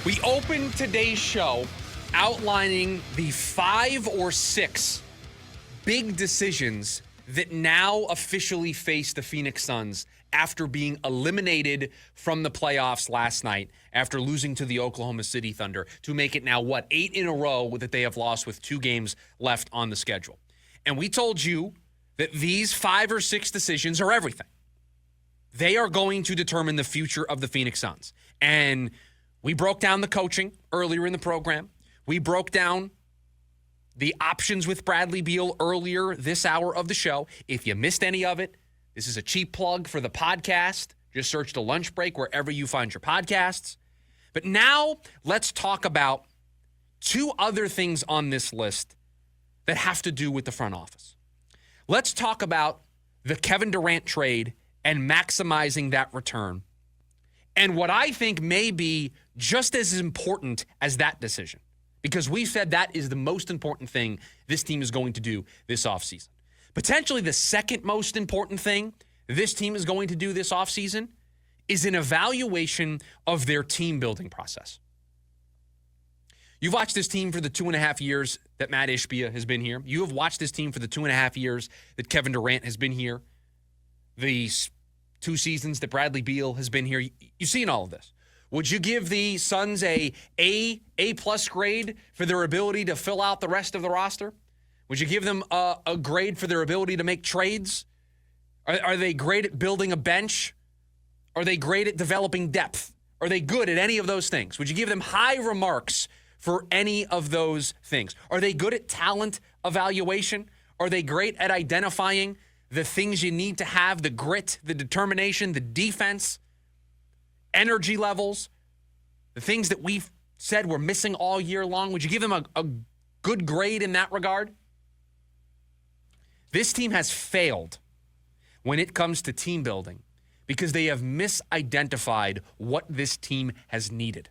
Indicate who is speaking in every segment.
Speaker 1: We opened today's show outlining the 5 or 6 big decisions that now officially face the Phoenix Suns after being eliminated from the playoffs last night after losing to the Oklahoma City Thunder to make it now, 8 in a row that they have lost with 2 games left on the schedule. And we told you that these 5 or 6 decisions are everything. They are going to determine the future of the Phoenix Suns. And we broke down the coaching earlier in the program. We broke down the options with Bradley Beal earlier this hour of the show. If you missed any of it, this is a cheap plug for the podcast. Just search The Lunch Break wherever you find your podcasts. But now let's talk about 2 other things on this list that have to do with the front office. Let's talk about the Kevin Durant trade and maximizing that return. And what I think may be just as important as that decision, because we said that is the most important thing this team is going to do this offseason. Potentially the second most important thing this team is going to do this offseason is an evaluation of their team building process. You've watched this team for the 2.5 years that Matt Ishbia has been here. You have watched this team for the 2.5 years that Kevin Durant has been here. The 2 seasons that Bradley Beal has been here. You've seen all of this. Would you give the Suns a plus grade for their ability to fill out the rest of the roster? Would you give them a grade for their ability to make trades? Are they great at building a bench? Are they great at developing depth? Are they good at any of those things? Would you give them high remarks for any of those things? Are they good at talent evaluation? Are they great at identifying the things you need to have, the grit, the determination, the defense, energy levels, the things that we've said we're missing all year long? Would you give them a good grade in that regard? This team has failed when it comes to team building because they have misidentified what this team has needed.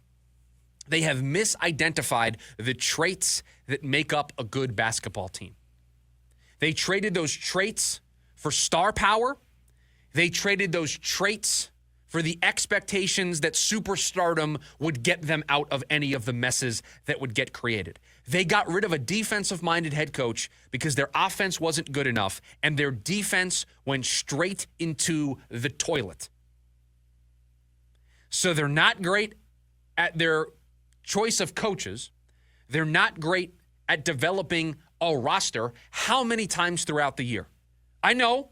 Speaker 1: They have misidentified the traits that make up a good basketball team. They traded those traits for star power. They traded those traits for the expectations that superstardom would get them out of any of the messes that would get created. They got rid of a defensive-minded head coach because their offense wasn't good enough, and their defense went straight into the toilet. So they're not great at their choice of coaches. They're not great at developing a roster. How many times throughout the year? I know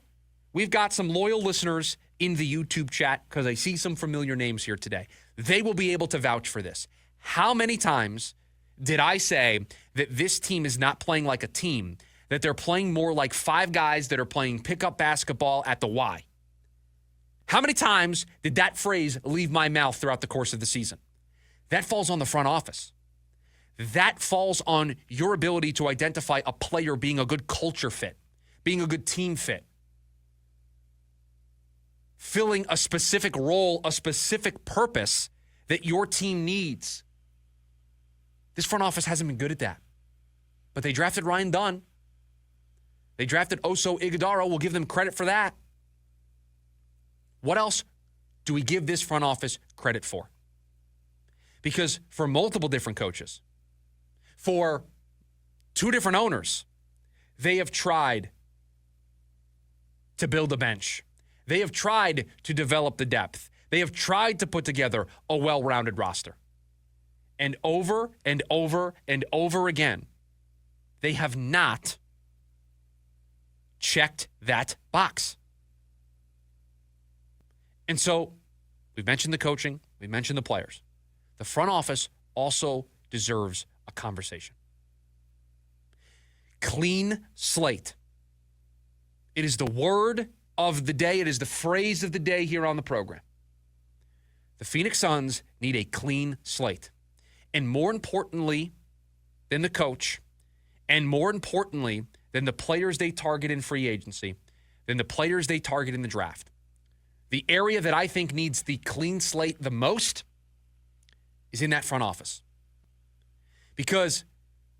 Speaker 1: we've got some loyal listeners in the YouTube chat because I see some familiar names here today. They will be able to vouch for this. How many times did I say that this team is not playing like a team, that they're playing more like 5 guys that are playing pickup basketball at the Y? How many times did that phrase leave my mouth throughout the course of the season? That falls on the front office. That falls on your ability to identify a player being a good culture fit, being a good team fit, filling a specific role, a specific purpose that your team needs. This front office hasn't been good at that. But they drafted Ryan Dunn. They drafted Oso Ighodaro. We'll give them credit for that. What else do we give this front office credit for? Because for multiple different coaches, for 2 different owners, they have tried to build a bench. They have tried to develop the depth. They have tried to put together a well-rounded roster. And over and over and over again, they have not checked that box. And so we've mentioned the coaching. We've mentioned the players. The front office also deserves a conversation. Clean slate. It is the word of the day. It is the phrase of the day here on the program. The Phoenix Suns need a clean slate. And more importantly than the coach, and more importantly than the players they target in free agency, than the players they target in the draft, the area that I think needs the clean slate the most is in that front office. Because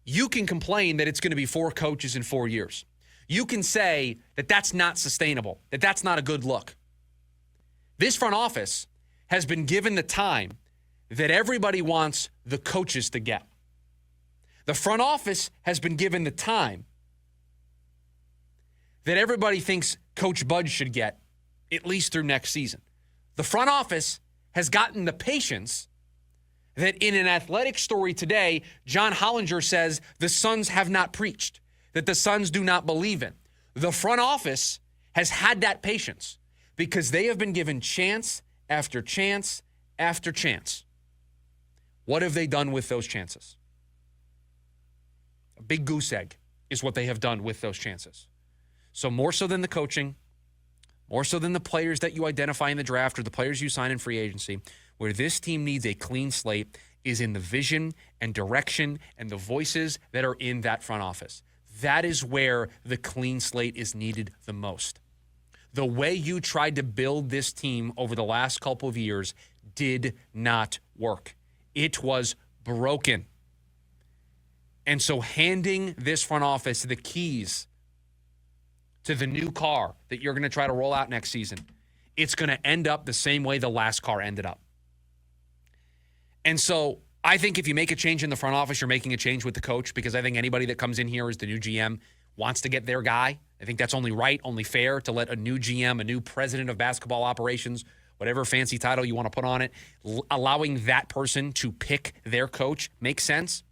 Speaker 1: you can complain that it's going to be 4 coaches in 4 years. You can say that that's not sustainable, that that's not a good look. This front office has been given the time that everybody wants the coaches to get. The front office has been given the time that everybody thinks Coach Bud should get, at least through next season. The front office has gotten the patience that in an athletic story today, John Hollinger says the Suns have not preached, that the Suns do not believe in. The front office has had that patience because they have been given chance after chance after chance. What have they done with those chances? A big goose egg is what they have done with those chances. So more so than the coaching, more so than the players that you identify in the draft or the players you sign in free agency, where this team needs a clean slate is in the vision and direction and the voices that are in that front office. That is where the clean slate is needed the most. The way you tried to build this team over the last couple of years did not work. It was broken. And so handing this front office the keys to the new car that you're going to try to roll out next season, it's going to end up the same way the last car ended up. And so I think if you make a change in the front office, you're making a change with the coach, because I think anybody that comes in here as the new GM wants to get their guy. I think that's only right, only fair to let a new GM, a new president of basketball operations, whatever fancy title you want to put on it, allowing that person to pick their coach makes sense.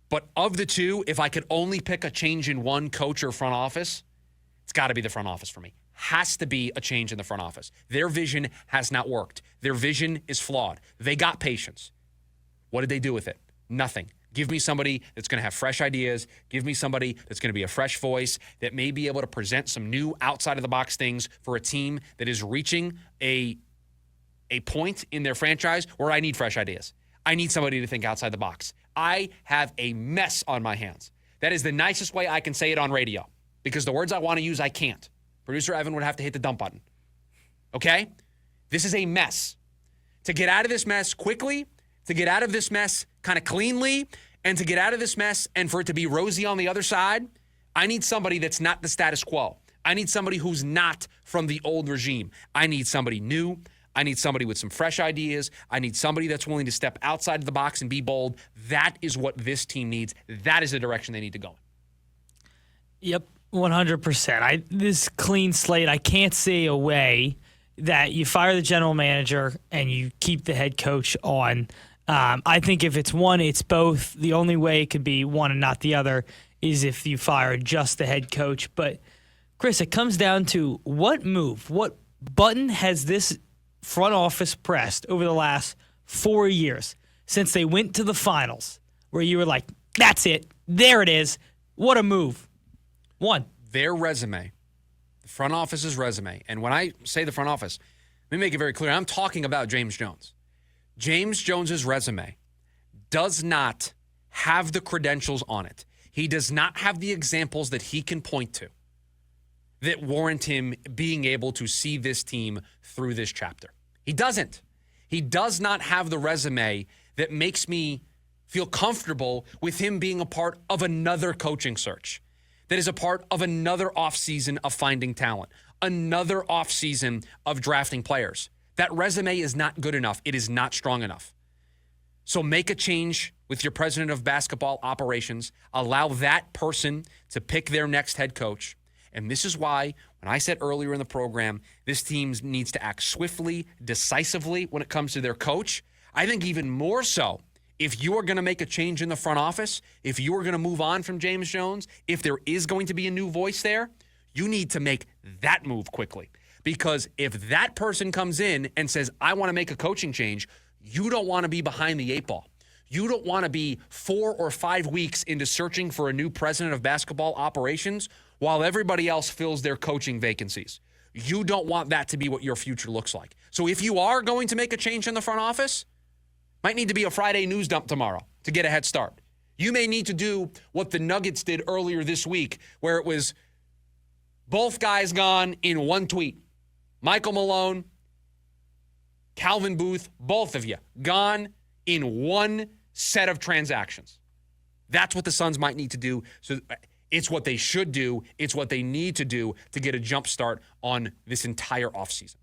Speaker 1: But of the two, if I could only pick a change in one coach or front office, it's got to be the front office for me. Has to be a change in the front office. Their vision has not worked. Their vision is flawed. They got patience. What did they do with it? Nothing. Give me somebody that's going to have fresh ideas. Give me somebody that's going to be a fresh voice that may be able to present some new outside-of-the-box things for a team that is reaching a point in their franchise where I need fresh ideas. I need somebody to think outside the box. I have a mess on my hands. That is the nicest way I can say it on radio, because the words I want to use, I can't. Producer Evan would have to hit the dump button. Okay? This is a mess. To get out of this mess quickly, to get out of this mess kind of cleanly, and to get out of this mess and for it to be rosy on the other side, I need somebody that's not the status quo. I need somebody who's not from the old regime. I need somebody new. I need somebody with some fresh ideas. I need somebody that's willing to step outside of the box and be bold. That is what this team needs. That is the direction they need to go in.
Speaker 2: Yep, 100%. This clean slate, I can't see a way that you fire the general manager and you keep the head coach on. I think if it's one, it's both. The only way it could be one and not the other is if you fire just the head coach. But, Chris, it comes down to what move, what button has this front office pressed over the last 4 years since they went to the finals, where you were like, that's it, there it is, what a move. One.
Speaker 1: Their resume, the front office's resume, and when I say the front office, let me make it very clear, I'm talking about James Jones. James Jones's resume does not have the credentials on it. He does not have the examples that he can point to that warrant him being able to see this team through this chapter. He doesn't. He does not have the resume that makes me feel comfortable with him being a part of another coaching search, that is a part of another offseason of finding talent, another offseason of drafting players. That resume is not good enough. It is not strong enough. So make a change with your president of basketball operations. Allow that person to pick their next head coach. And this is why, when I said earlier in the program, this team needs to act swiftly, decisively when it comes to their coach. I think even more so, if you are going to make a change in the front office, if you are going to move on from James Jones, if there is going to be a new voice there, you need to make that move quickly. Because if that person comes in and says, I want to make a coaching change, you don't want to be behind the eight ball. You don't want to be 4 or 5 weeks into searching for a new president of basketball operations while everybody else fills their coaching vacancies. You don't want that to be what your future looks like. So if you are going to make a change in the front office, might need to be a Friday news dump tomorrow to get a head start. You may need to do what the Nuggets did earlier this week, where it was both guys gone in one tweet. Michael Malone, Calvin Booth, both of you gone in one set of transactions. That's what the Suns might need to do. So it's what they should do. It's what they need to do to get a jump start on this entire offseason.